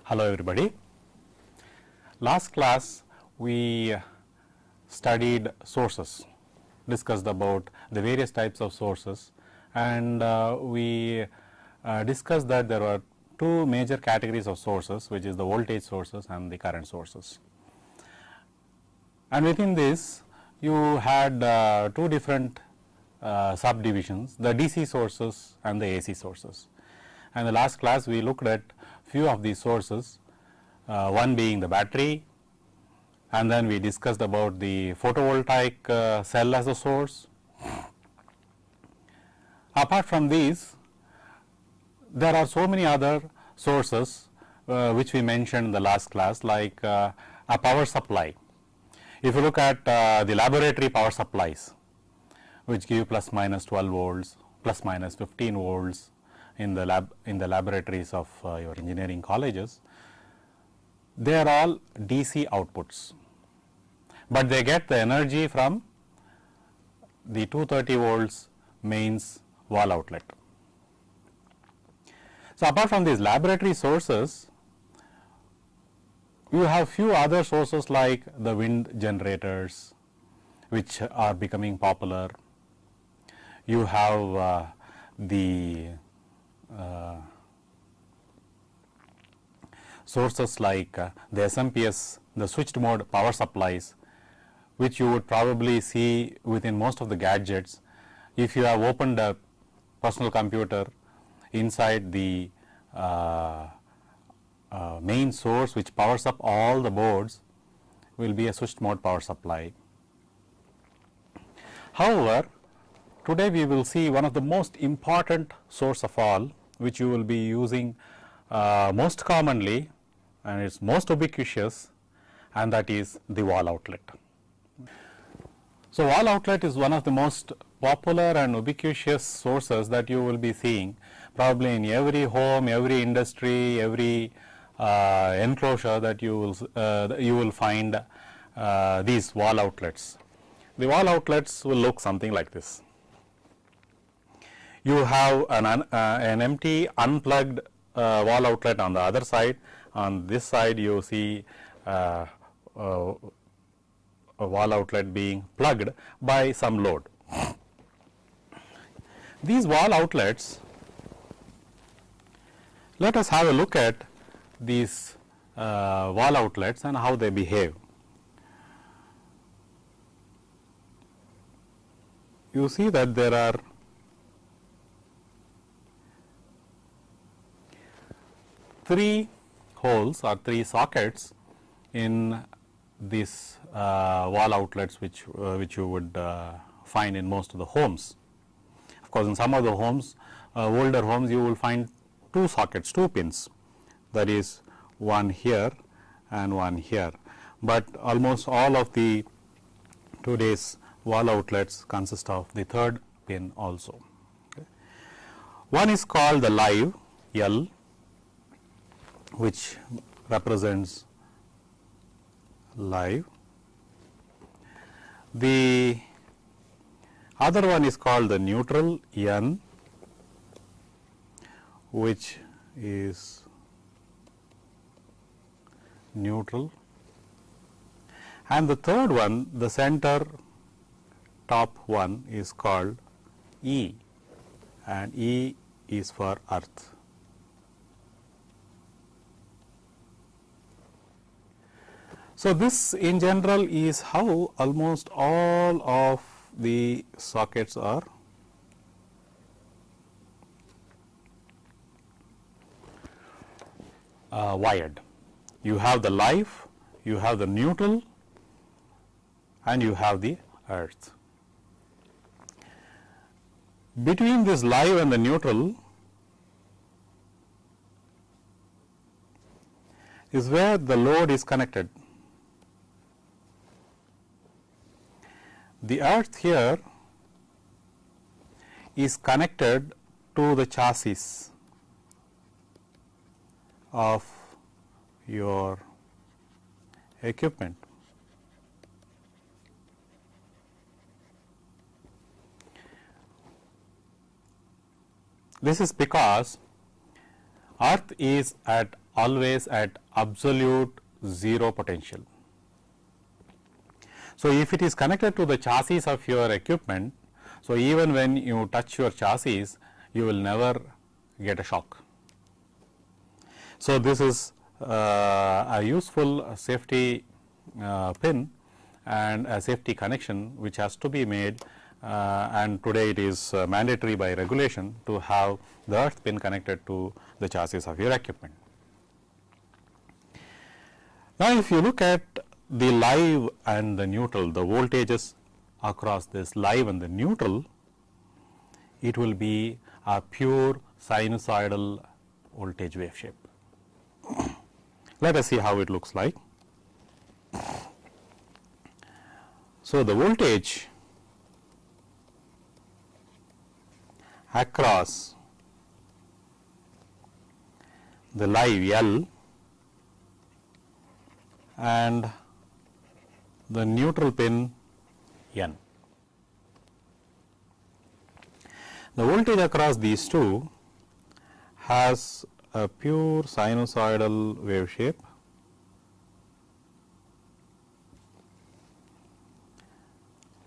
Hello everybody. Last class we studied sources, discussed about the various types of sources, and we discussed that there are two major categories of sources, which is the voltage sources and the current sources. And within this you had two different subdivisions, the DC sources and the AC sources. And the last class we looked at few of these sources, one being the battery, and then we discussed about the photovoltaic cell as a source. Apart from these, there are so many other sources which we mentioned in the last class, like a power supply. If you look at the laboratory power supplies, which give plus minus 12 volts, plus minus 15 volts in the laboratories of your engineering colleges, they are all DC outputs, but they get the energy from the 230 volts mains wall outlet. So, apart from these laboratory sources, you have few other sources like the wind generators, which are becoming popular. You have the sources like the SMPS, the switched mode power supplies, which you would probably see within most of the gadgets. If you have opened a personal computer, inside the main source which powers up all the boards will be a switched mode power supply. However, today we will see one of the most important source of all, which you will be using most commonly and it is most ubiquitous, and that is the wall outlet. So, wall outlet is one of the most popular and ubiquitous sources that you will be seeing probably in every home, every industry, every enclosure that you will find these wall outlets. The wall outlets will look something like this. You have an empty unplugged wall outlet on the other side. On this side you see a wall outlet being plugged by some load. These wall outlets, let us have a look at these wall outlets and how they behave. You see that there are three holes or three sockets in these wall outlets, which you would find in most of the homes. Of course, in some of the homes, older homes, you will find two sockets, two pins, that is one here and one here, but almost all of the today's wall outlets consist of the third pin also. Okay. One is called the live L, which represents live. The other one is called the neutral N, which is neutral, and the third one, the center top one, is called E, and E is for earth. So, this in general is how almost all of the sockets are wired. You have the live, you have the neutral, and you have the earth. Between this live and the neutral is where the load is connected. The earth here is connected to the chassis of your equipment. This is because Earth is always at absolute zero potential. So, if it is connected to the chassis of your equipment, so even when you touch your chassis, you will never get a shock. So, this is a useful safety pin and a safety connection which has to be made, and today it is mandatory by regulation to have the earth pin connected to the chassis of your equipment. Now, if you look at the live and the neutral, the voltages across this live and the neutral, it will be a pure sinusoidal voltage wave shape. Let us see how it looks like. So, the voltage across the live L and the neutral pin N. The voltage across these two has a pure sinusoidal wave shape.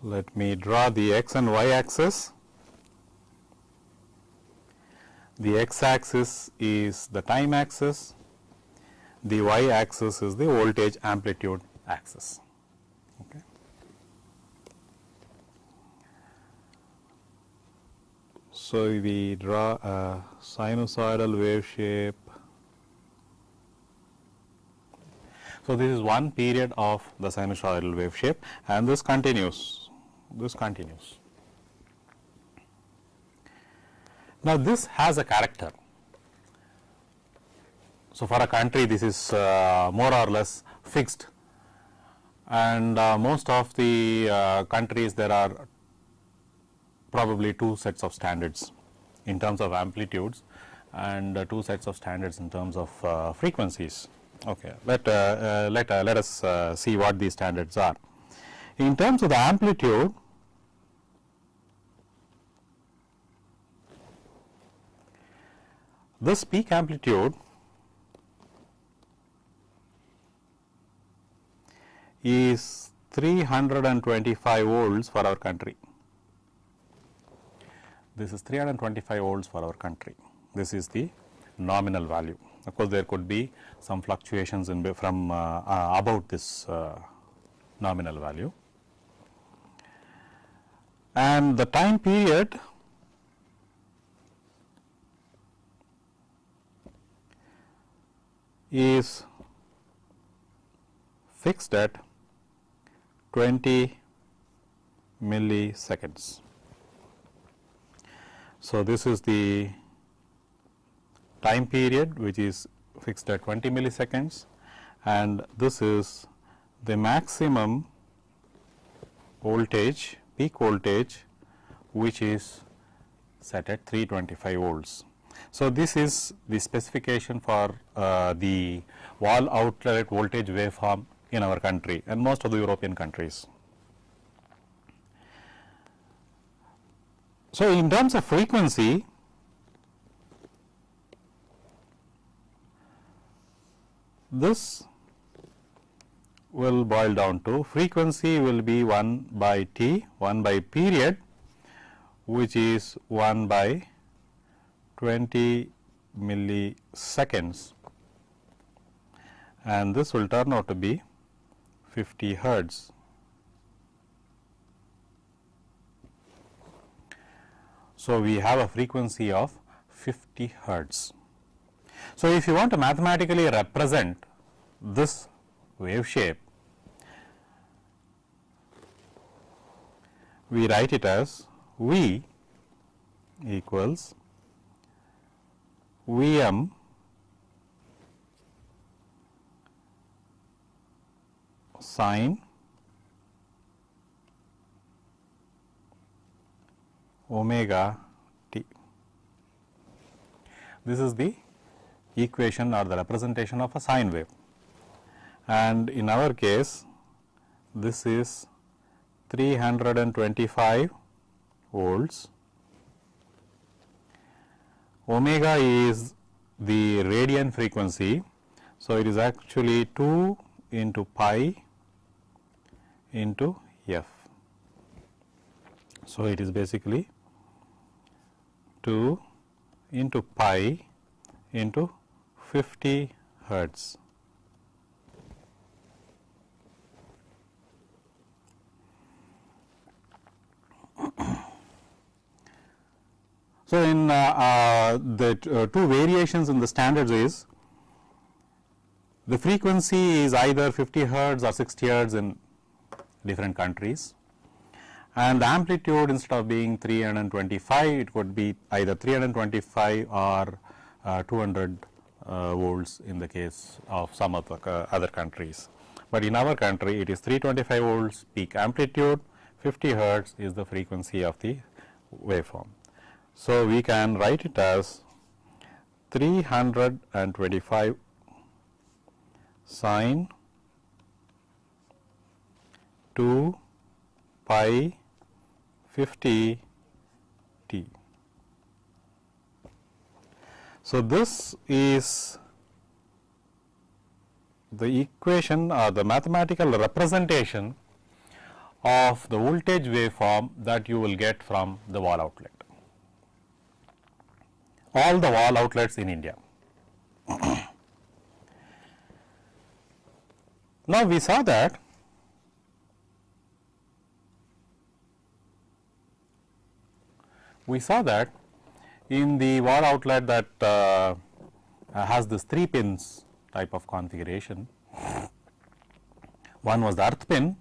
Let me draw the x and y axis. The x axis is the time axis, the y axis is the voltage amplitude axis. Okay. So, we draw a sinusoidal wave shape. So, this is one period of the sinusoidal wave shape, and this continues, Now, this has a character. So, for a country this is more or less fixed, and most of the countries there are probably two sets of standards in terms of amplitudes and two sets of standards in terms of frequencies. Okay. Let us see what these standards are. In terms of the amplitude, this peak amplitude is 325 volts for our country. This is 325 volts for our country. This is the nominal value. Of course, there could be some fluctuations from about this nominal value. And the time period is fixed at 20 milliseconds. So, this is the time period which is fixed at 20 milliseconds, and this is the maximum voltage, peak voltage, which is set at 325 volts. So, this is the specification for the wall outlet voltage waveform in our country and most of the European countries. So, in terms of frequency, this will boil down to frequency will be 1 by T, 1 by period, which is 1 by 20 milliseconds, and this will turn out to be 50 hertz. So, we have a frequency of 50 hertz. So, if you want to mathematically represent this wave shape, we write it as V equals Vm sin omega t. This is the equation or the representation of a sine wave, and in our case this is 325 volts. Omega is the radian frequency. So, it is actually 2 into pi into f. So, it is basically 2 into pi into 50 hertz. So, in the two variations in the standards is the frequency is either 50 hertz or 60 hertz in different countries, and the amplitude instead of being 325 it could be either 325 or 200 volts in the case of some of the other countries. But in our country it is 325 volts peak amplitude, 50 hertz is the frequency of the waveform. So, we can write it as 325 sine 2 pi 50 t. So, this is the equation or the mathematical representation of the voltage waveform that you will get from the wall outlet. All the wall outlets in India. Now, we saw that in the wall outlet that has this 3 pins type of configuration. One was the earth pin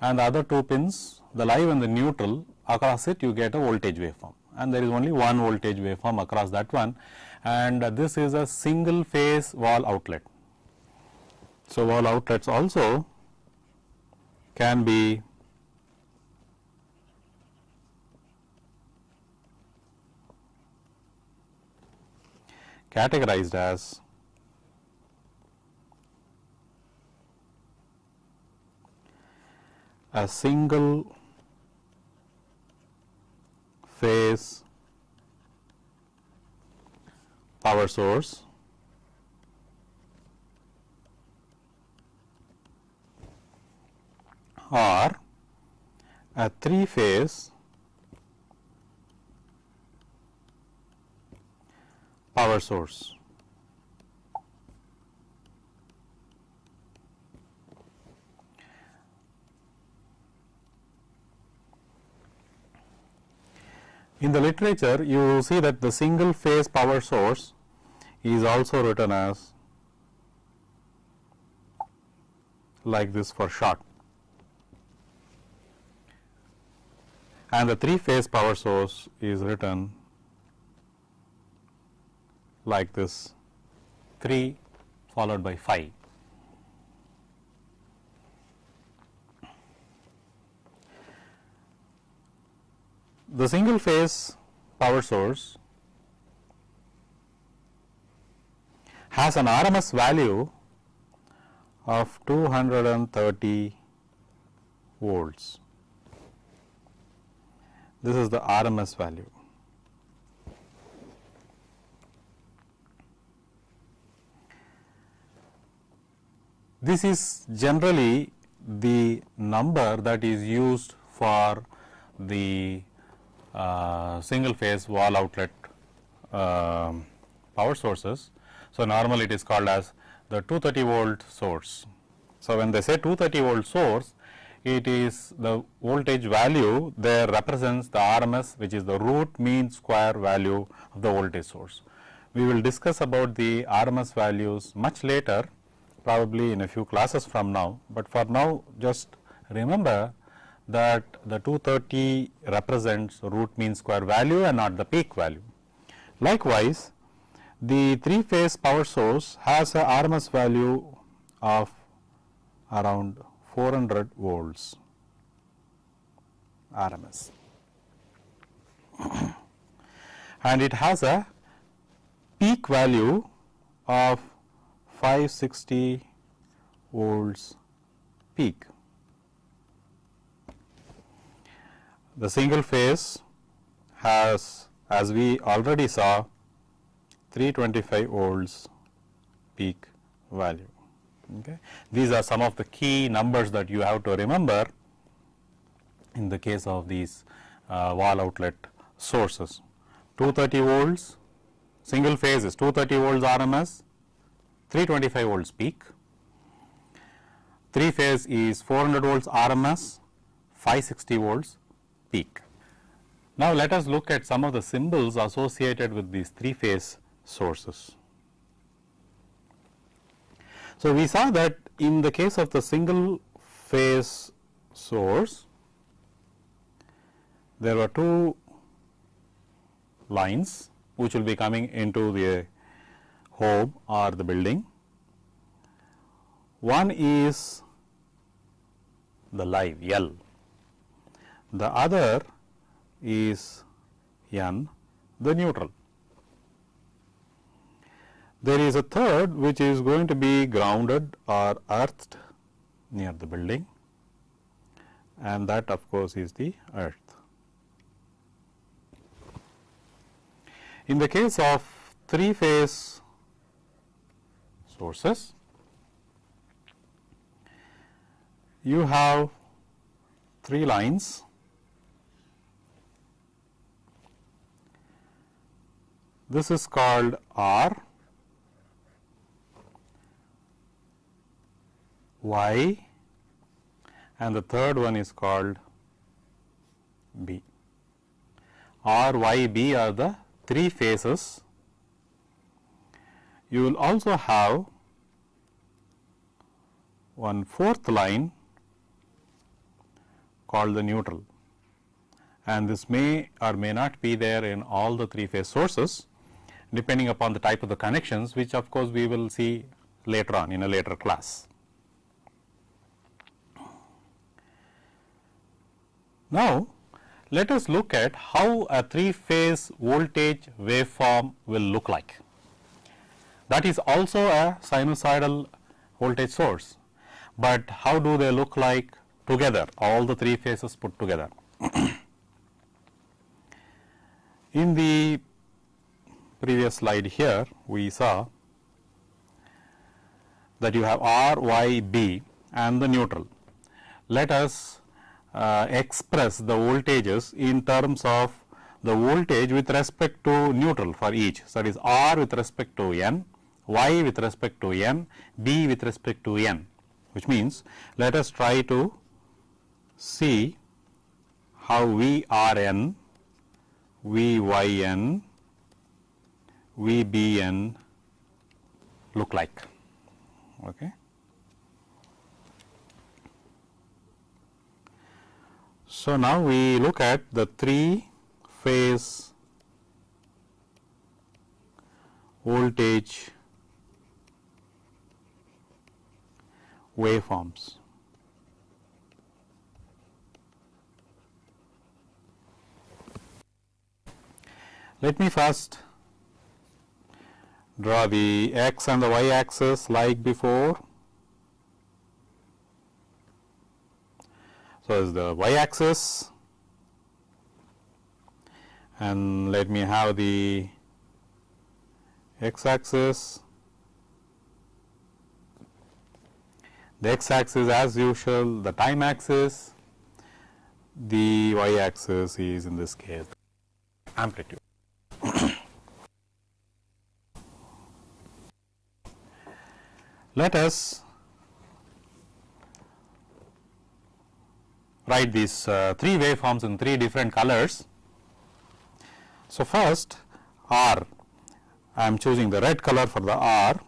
and the other 2 pins, the live and the neutral, across it you get a voltage waveform, and there is only one voltage waveform across that one, and this is a single phase wall outlet. So, wall outlets also can be categorized as a single phase power source or a 3 phase power source. In the literature, you see that the single phase power source is also written as like this for short, and the 3 phase power source is written like this, 3 followed by 5. The single phase power source has an RMS value of 230 volts. This is the RMS value. This is generally the number that is used for the single phase wall outlet power sources. So, normally it is called as the 230 volt source. So, when they say 230 volt source, it is the voltage value there represents the RMS, which is the root mean square value of the voltage source. We will discuss about the RMS values much later, probably in a few classes from now, but for now just remember that the 230 represents root mean square value and not the peak value. Likewise, the 3 phase power source has a RMS value of around 400 volts RMS, and it has a peak value of 560 volts peak. The single phase has, as we already saw, 325 volts peak value. Okay. These are some of the key numbers that you have to remember in the case of these wall outlet sources. 230 volts single phase is 230 volts RMS, 325 volts peak. 3 phase is 400 volts RMS, 560 volts peak. Now, let us look at some of the symbols associated with these 3 phase sources. So, we saw that in the case of the single phase source, there were 2 lines which will be coming into the home or the building. One is the live L, the other is N, the neutral. There is a third which is going to be grounded or earthed near the building, and that of course is the earth. In the case of 3 phase sources, you have 3 lines. This is called R, Y, and the third one is called B. R, Y, B are the 3 phases. You will also have one fourth line called the neutral, and this may or may not be there in all the 3 phase sources depending upon the type of the connections, which of course we will see later on in a later class. Now, let us look at how a 3 phase voltage waveform will look like. That is also a sinusoidal voltage source, but how do they look like together, all the 3 phases put together? In the previous slide here, we saw that you have R, Y, B and the neutral. Let us express the voltages in terms of the voltage with respect to neutral for each. So, that is R with respect to N, Y with respect to N, B with respect to N, which means let us try to see how VRN, VYN, VBN look like. Okay. So, now we look at the 3 phase voltage waveforms. Let me first draw the x and the y axis like before. So, is the y axis, and let me have the x axis. The x axis as usual, the time axis, the y axis is in this case amplitude. Let us write these 3 waveforms in 3 different colors. So, first R, I am choosing the red color for the R.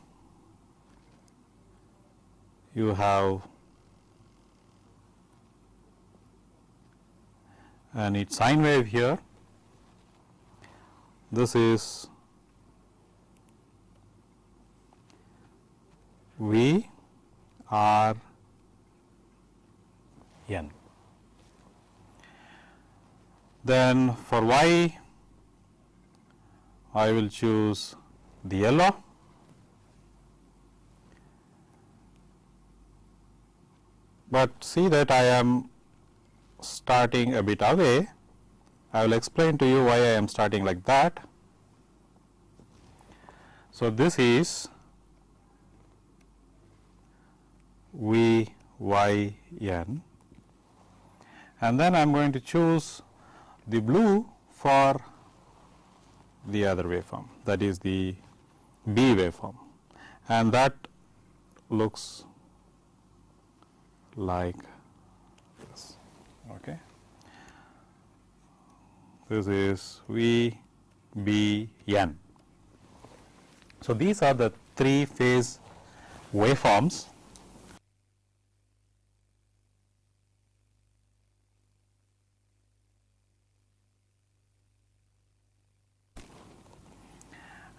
You have and its sine wave here. This is V R N. Then for Y, I will choose the yellow, but see that I am starting a bit away. I will explain to you why I am starting like that. So, this is V y n, and then I am going to choose the blue for the other waveform, that is the B waveform, and that looks like this. Okay. This is V B n. So, these are the 3 phase waveforms.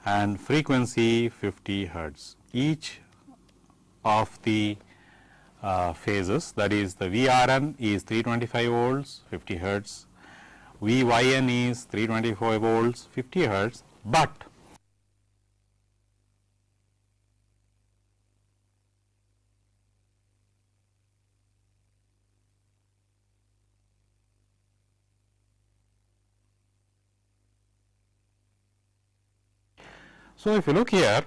And frequency 50 hertz. Each of the phases, that is the VRN is 325 volts 50 hertz, VYN is 325 volts 50 hertz, but so if you look here,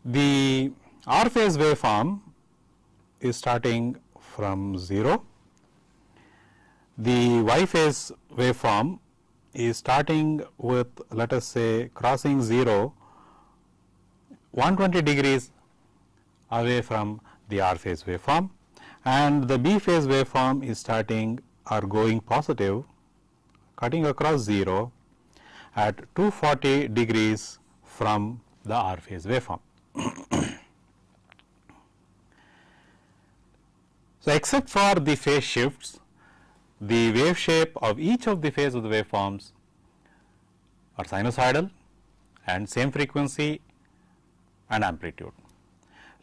the R phase waveform is starting from 0, the Y phase waveform is starting with, let us say, crossing 0 120 degrees away from the R phase waveform, and the B phase waveform is starting or going positive, cutting across 0 at 240 degrees from the R phase waveform. So, except for the phase shifts, the wave shape of each of the phase of the waveforms are sinusoidal and same frequency and amplitude.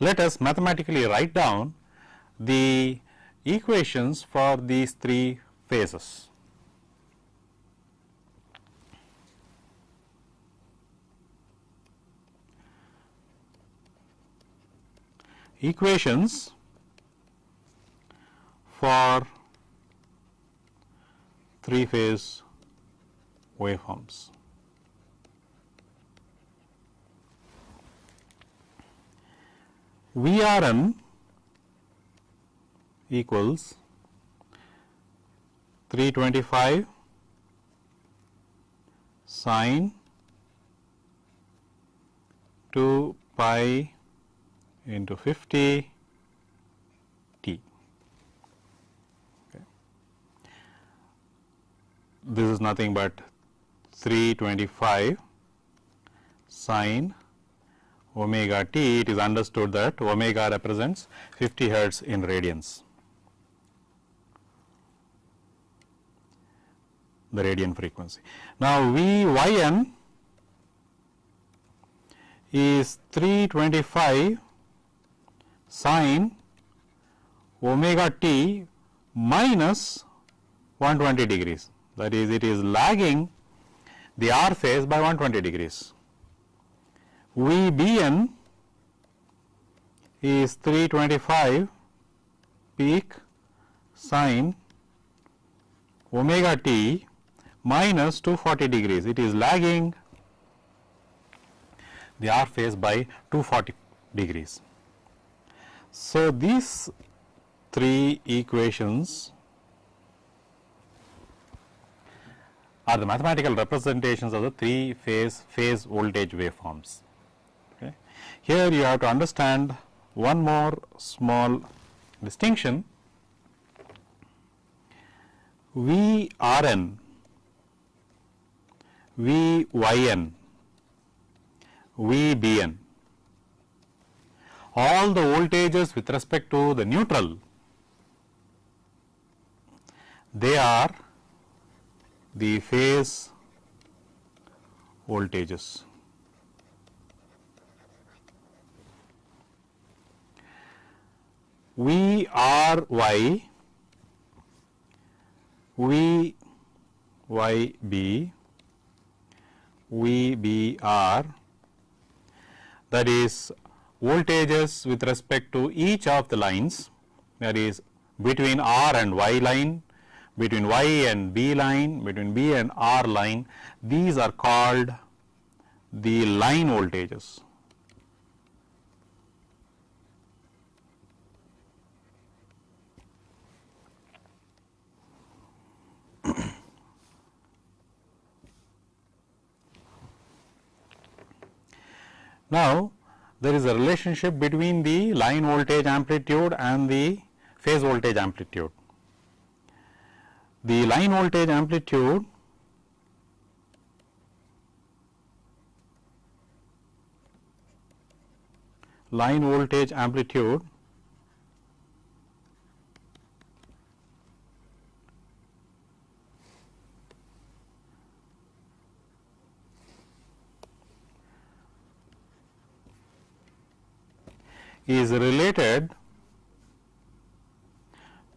Let us mathematically write down the equations for these 3 phases. Equations for 3 phase waveforms. VRN equals 325 sine 2 pi into 50 t. Okay. This is nothing but 325 sine omega t. It is understood that omega represents 50 hertz in radians, the radian frequency. Now, VYN is 325 sine omega t minus 120 degrees, that is, it is lagging the R phase by 120 degrees. VBN is 325 peak sine omega t minus 240 degrees, it is lagging the R phase by 240 degrees. So, these 3 equations are the mathematical representations of the 3 phase voltage waveforms. Okay. Here you have to understand one more small distinction. VRN, VYN, VBN, all the voltages with respect to the neutral, they are the phase voltages. VRY, VYB, VBR, that is voltages with respect to each of the lines, that is between R and Y line, between Y and B line, between B and R line. These are called the line voltages. Now, there is a relationship between the line voltage amplitude and the phase voltage amplitude. The line voltage amplitude is related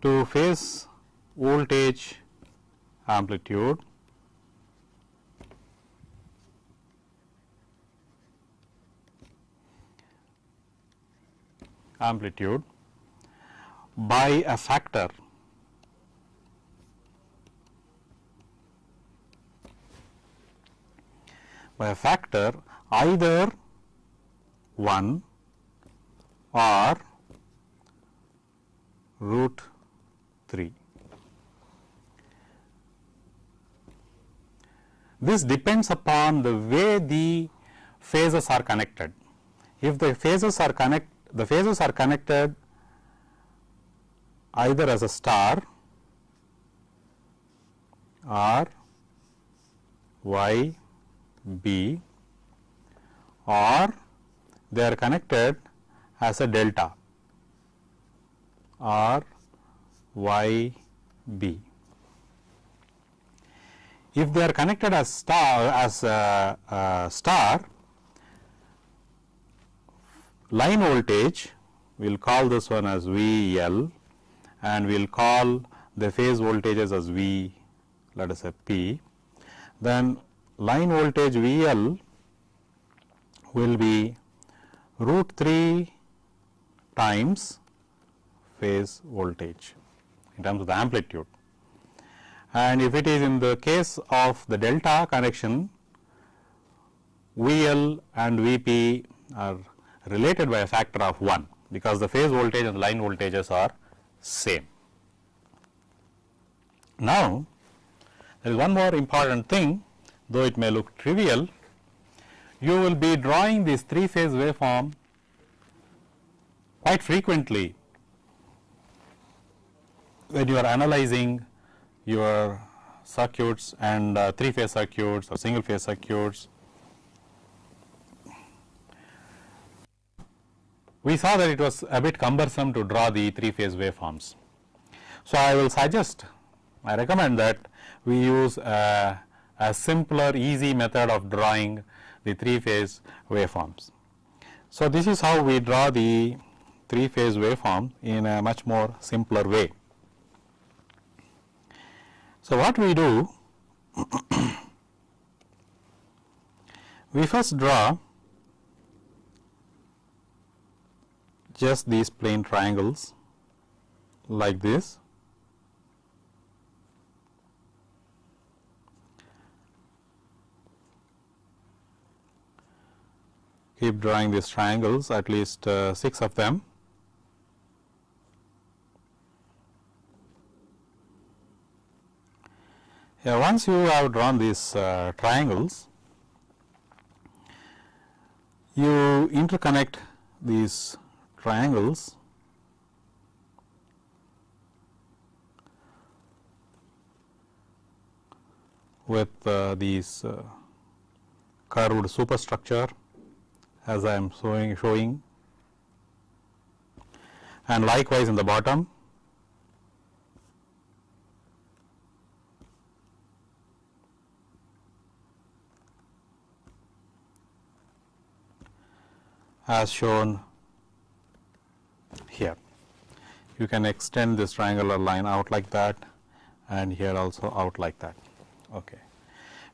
to phase voltage amplitude by a factor either 1 or root 3. This depends upon the way the phases are connected. If the phases are connected either as a star or Y B, or they are connected as a delta or Y B. If they are connected as star, line voltage, we will call this one as VL, and we will call the phase voltages as V, let us say P. Then line voltage VL will be root 3 times phase voltage in terms of the amplitude. And if it is in the case of the delta connection, VL and VP are related by a factor of 1, because the phase voltage and line voltages are same. Now, there is one more important thing, though it may look trivial. You will be drawing this 3-phase waveform quite frequently when you are analyzing your circuits and 3-phase circuits or single phase circuits. We saw that it was a bit cumbersome to draw the 3-phase waveforms. So, I recommend that we use a simpler, easy method of drawing the 3-phase waveforms. So, this is how we draw the 3-phase waveform in a much more simpler way. So, what we do, we first draw just these plane triangles like this. Keep drawing these triangles, at least 6 of them. Yeah, once you have drawn these triangles, you interconnect these triangles with these curved superstructure, as I am showing, and likewise in the bottom. As shown here. You can extend this triangular line out like that, and here also out like that. Okay.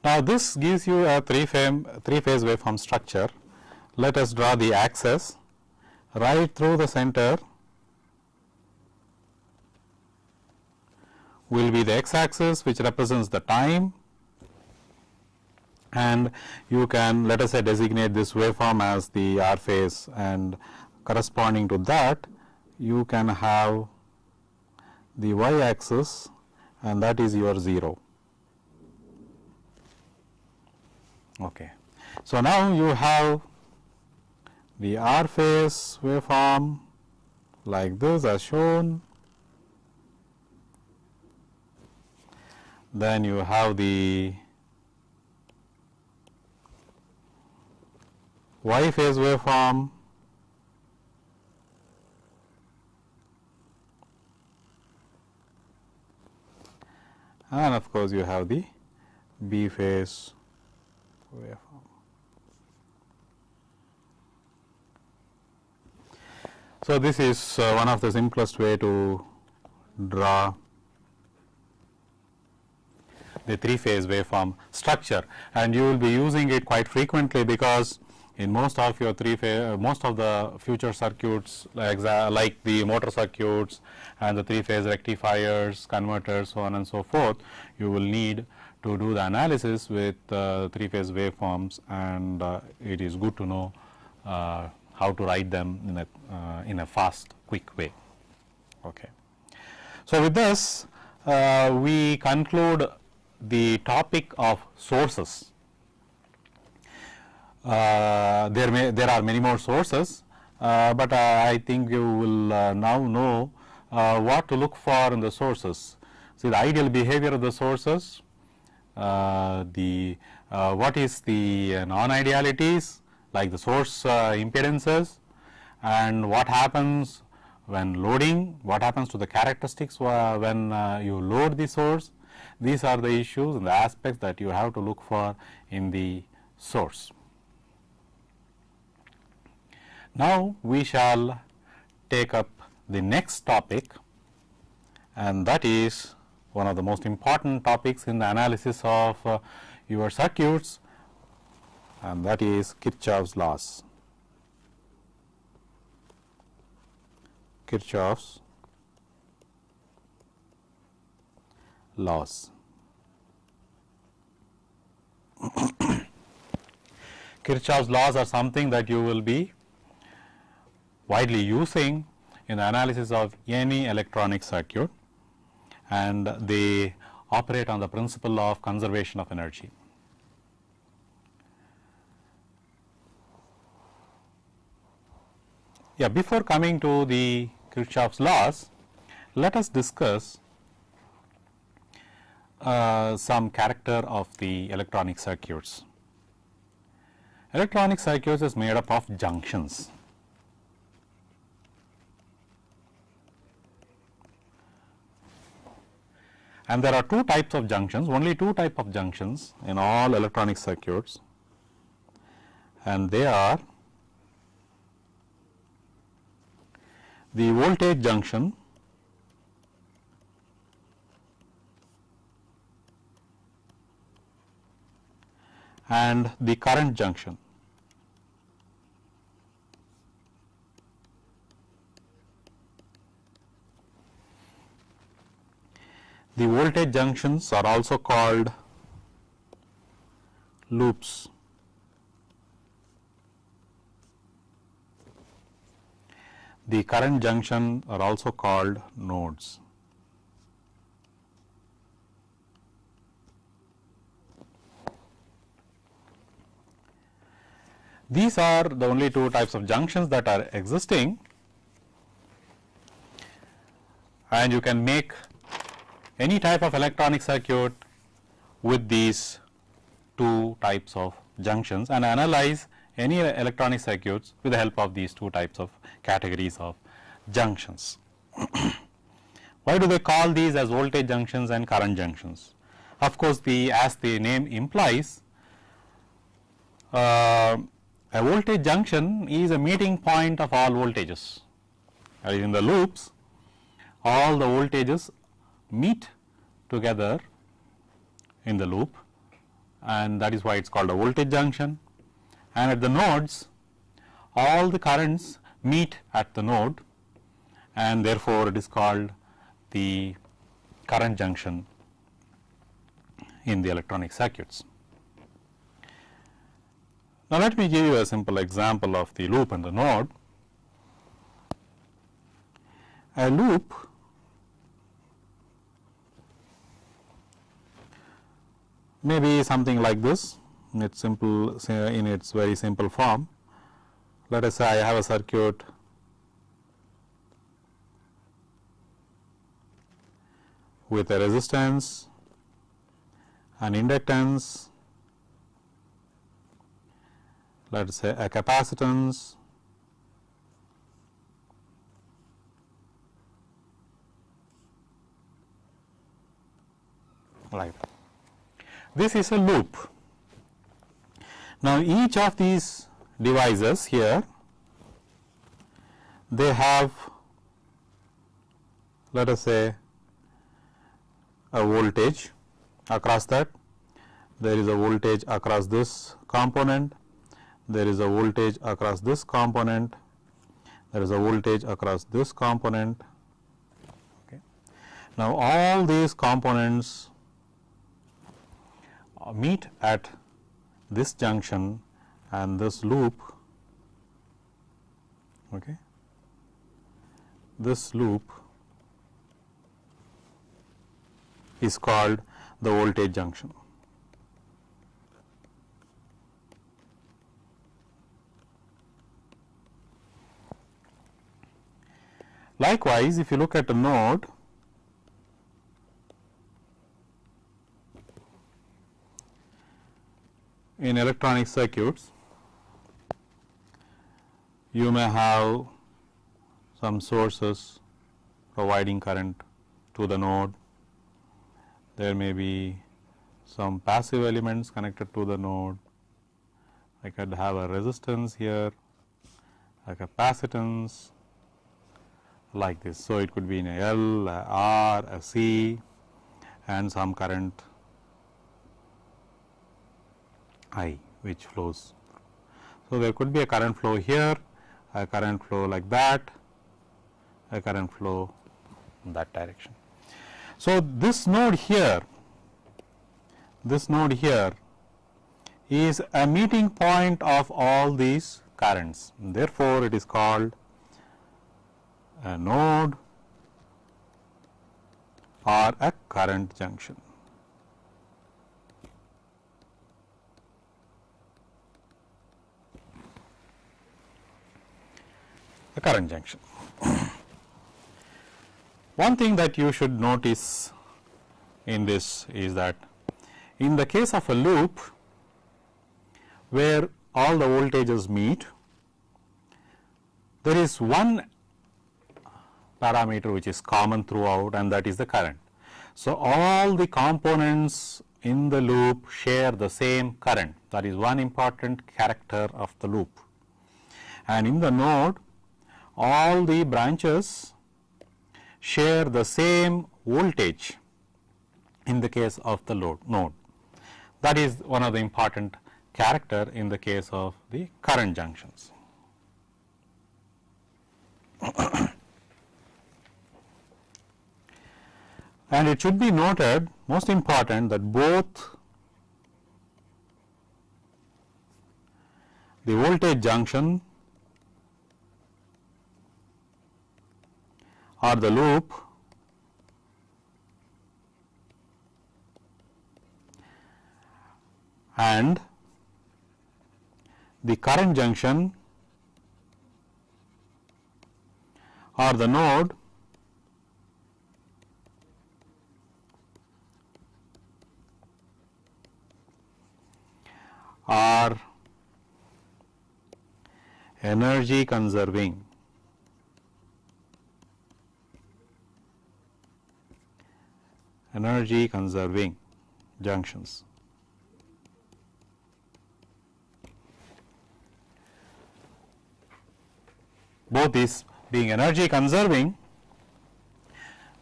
Now, this gives you a 3-phase waveform structure. Let us draw the axis. Right through the center will be the x axis, which represents the time, and you can, let us say, designate this waveform as the R phase, and corresponding to that you can have the y axis, and that is your 0. Okay. So, now you have the R phase waveform like this as shown, then you have the y phase waveform, and of course, you have the B phase waveform. So, this is one of the simplest way to draw the 3-phase waveform structure, and you will be using it quite frequently, because in most of your most of the future circuits like the motor circuits and the 3-phase rectifiers, converters, so on and so forth, you will need to do the analysis with 3-phase waveforms, and it is good to know how to write them in a fast, quick way. Okay. So, with this we conclude the topic of sources. There are many more sources, but I think you will now know what to look for in the sources. See, the ideal behavior of the sources, what is the non-idealities like the source impedances, and what happens when loading, what happens to the characteristics when you load the source. These are the issues and the aspects that you have to look for in the source. Now, we shall take up the next topic, and that is one of the most important topics in the analysis of your circuits, and that is Kirchoff's laws. Kirchoff's laws. Kirchoff's laws are something that you will be widely using in the analysis of any electronic circuit, and they operate on the principle of conservation of energy. Yeah, before coming to the Kirchoff's laws, let us discuss some character of the electronic circuits. Electronic circuits is made up of junctions. And there are two types of junctions, only two types of junctions in all electronic circuits, and they are the voltage junction and the current junction. The voltage junctions are also called loops. The current junction are also called nodes. These are the only two types of junctions that are existing, and you can make any type of electronic circuit with these two types of junctions and analyze any electronic circuits with the help of these two types of categories of junctions. Why do they call these as voltage junctions and current junctions? Of course, as the name implies, a voltage junction is a meeting point of all voltages. In the loops, all the voltages meet together in the loop, and that is why it is called a voltage junction. And at the nodes, all the currents meet at the node, and therefore, it is called the current junction in the electronic circuits. Now, let me give you a simple example of the loop and the node. A loop may be something like this in its very simple form. Let us say I have a circuit with a resistance, an inductance, let us say a capacitance, like that. This is a loop. Now, each of these devices here, they have, let us say, a voltage across that. There is a voltage across this component. There is a voltage across this component. There is a voltage across this component. Okay. Now, all these components meet at this junction, and this loop, okay, this loop is called the voltage junction. Likewise, if you look at a node, in electronic circuits, you may have some sources providing current to the node. There may be some passive elements connected to the node. I could have a resistance here, a capacitance, like this. So, it could be in a L, a R, a C, and some current I which flows. So, there could be a current flow here, a current flow like that, a current flow in that direction. So, this node here is a meeting point of all these currents. Therefore, it is called a node or a current junction. A current junction. One thing that you should notice in this is that in the case of a loop where all the voltages meet, there is one parameter which is common throughout, and that is the current. So, all the components in the loop share the same current. That is one important character of the loop. And in the node, all the branches share the same voltage in the case of the node. That is one of the important character in the case of the current junctions. And it should be noted, most important, that both the voltage junction or the loop and the current junction or the node are energy conserving. Energy conserving junctions. Both these being energy conserving,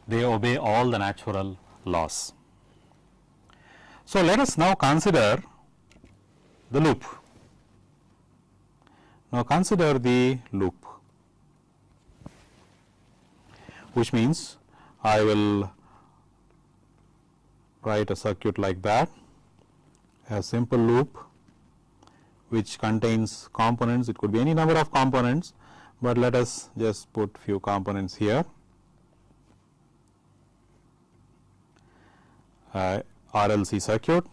they obey all the natural laws. So, let us now consider the loop. Now, consider the loop, which means I will write a circuit like that, a simple loop which contains components. It could be any number of components, but let us just put few components here. RLC circuit.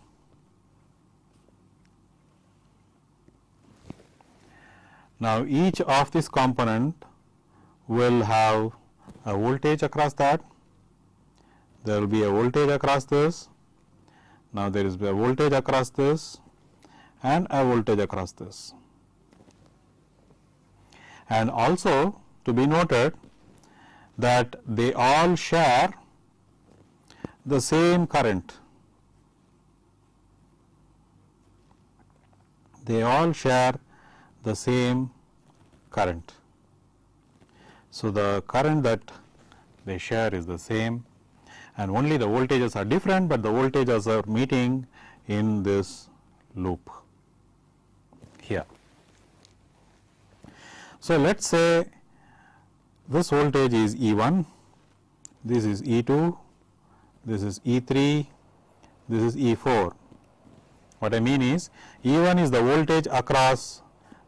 Now, each of this component will have a voltage across that. There will be a voltage across this. Now, there is a voltage across this and a voltage across this. And also to be noted that they all share the same current. They all share the same current. So, the current that they share is the same, and only the voltages are different, but the voltages are meeting in this loop here. So, let us say this voltage is E1, this is E2, this is E3, this is E4. What I mean is, E1 is the voltage across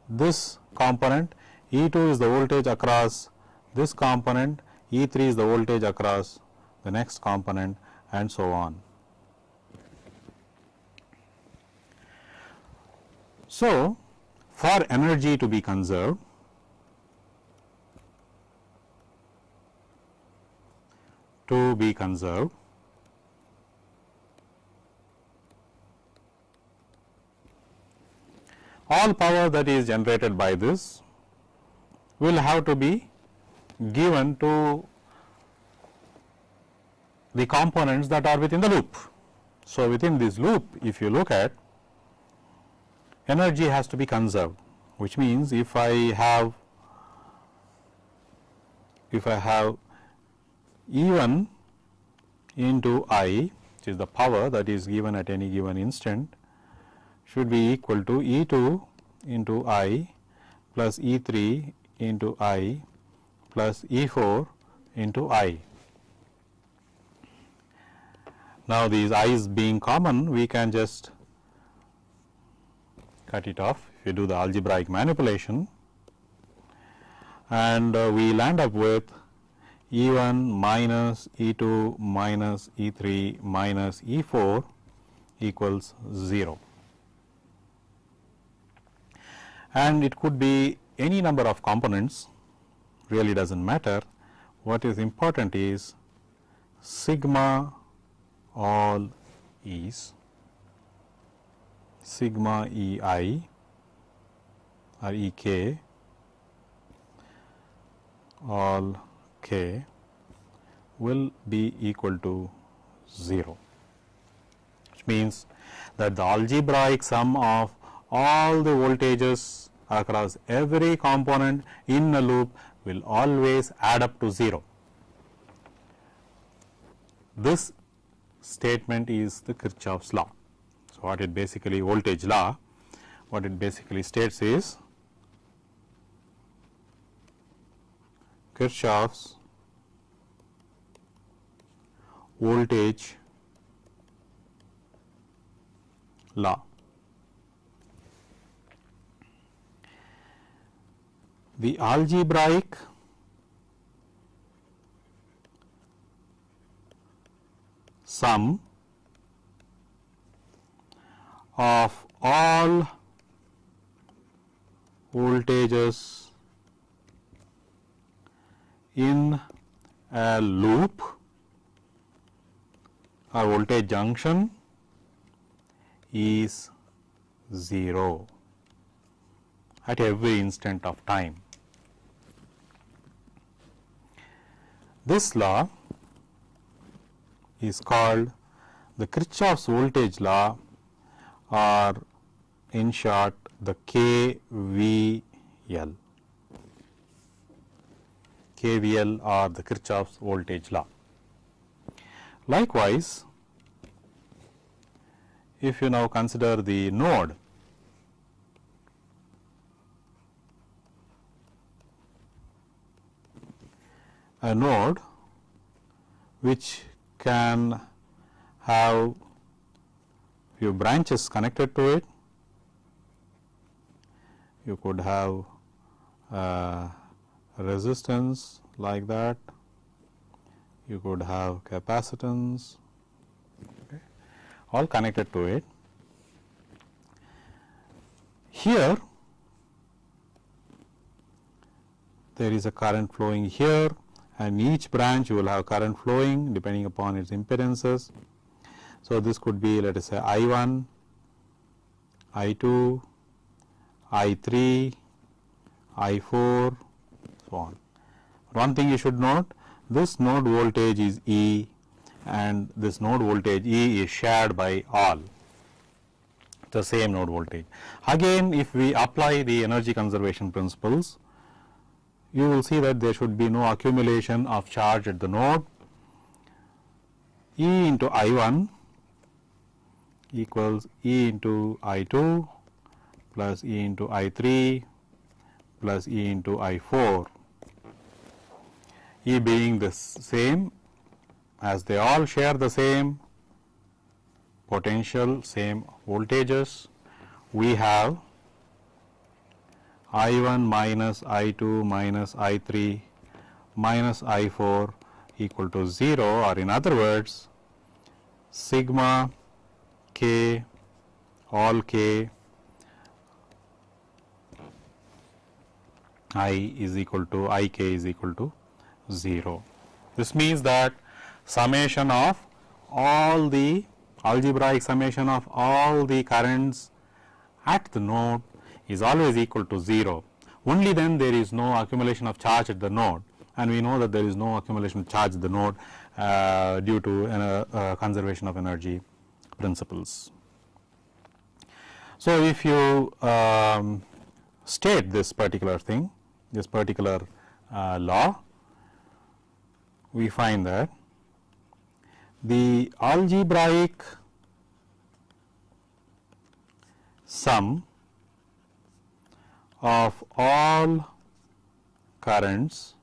this component, E2 is the voltage across this component, E3 is the voltage across the next component, and so on. So, for energy to be conserved, all power that is generated by this will have to be given to the components that are within the loop. So, within this loop, if you look at, energy has to be conserved, which means if I have E1 into I, which is the power that is given at any given instant, should be equal to E2 into I plus E3 into I plus E4 into I. Now, these i's being common, we can just cut it off if you do the algebraic manipulation, and we will end up with E1 minus E2 minus E3 minus E4 equals 0. And it could be any number of components, really does not matter. What is important is sigma all is sigma EI or EK all K will be equal to 0, which means that the algebraic sum of all the voltages across every component in a loop will always add up to 0. This statement is the Kirchoff's law. So, what it basically voltage law, what it basically states is Kirchoff's voltage law. The algebraic sum of all voltages in a loop or voltage junction is 0 at every instant of time. This law is called the Kirchoff's voltage law, or in short the KVL. KVL or the Kirchoff's voltage law. Likewise, if you now consider the node, a node which can have few branches connected to it, you could have resistance like that, you could have capacitance, okay, all connected to it. Here there is a current flowing here, and each branch you will have current flowing depending upon its impedances. So, this could be, let us say, I1, I2, I3, I4, so on. One thing you should note, this node voltage is E, and this node voltage E is shared by all, the same node voltage. Again, if we apply the energy conservation principles, you will see that there should be no accumulation of charge at the node. E into I1 equals E into I2 plus E into I3 plus E into I4, E being the same, as they all share the same potential, same voltages. We have I1 minus I2 minus I3 minus I4 equal to 0, or in other words, sigma k all k I is equal to I k is equal to 0. This means that summation of all the algebraic summation of all the currents at the node is always equal to 0. Only then there is no accumulation of charge at the node, and we know that there is no accumulation of charge at the node due to conservation of energy principles. So, if you state this particular thing, this particular law, we find that the algebraic sum of all currents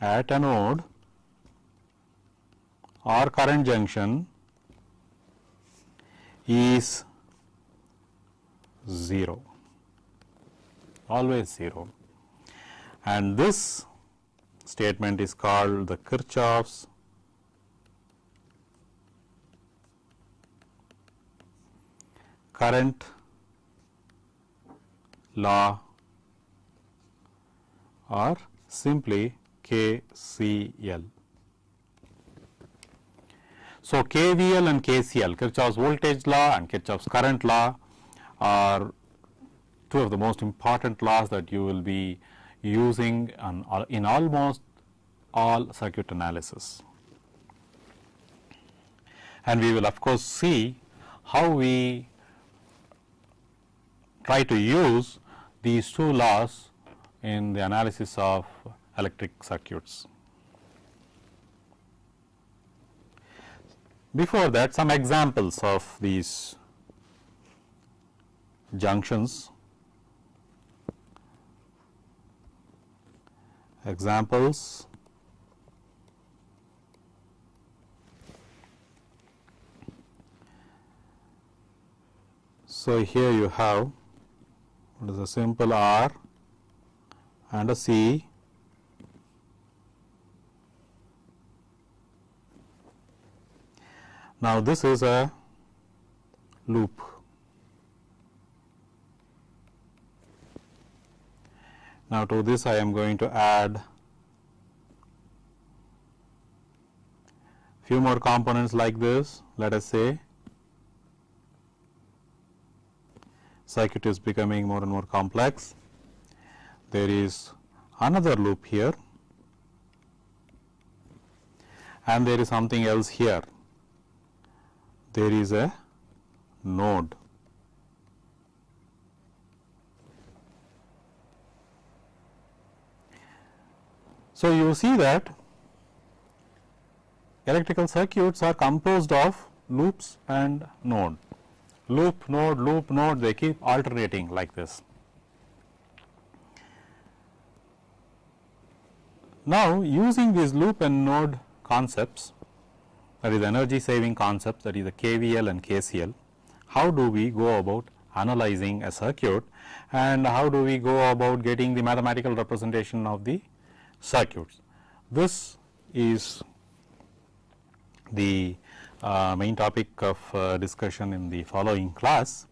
at a node or current junction is 0, always 0, and this statement is called the Kirchoff's current law, or simply KCL. So, KVL and KCL, Kirchhoff's voltage law and Kirchhoff's current law, are two of the most important laws that you will be using in almost all circuit analysis. And we will of course see how we try to use these two laws in the analysis of electric circuits. Before that, some examples of these junctions. Examples. So, here you have what is a simple R and a C. Now, this is a loop. Now, to this I am going to add few more components like this. Let us say circuit is becoming more and more complex. There is another loop here, and there is something else here. There is a node. So, you see that electrical circuits are composed of loops and node. Loop, node, they keep alternating like this. Now, using these loop and node concepts, that is energy saving concepts, that is the KVL and KCL, how do we go about analyzing a circuit, and how do we go about getting the mathematical representation of the circuits. This is the main topic of discussion in the following class,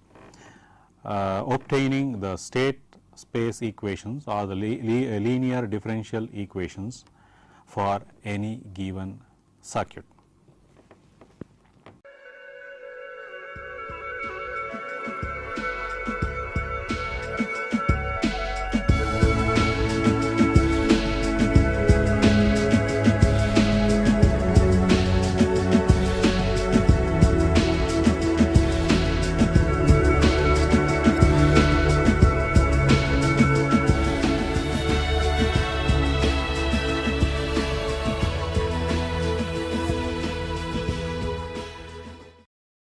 obtaining the state space equations or the linear differential equations for any given circuit.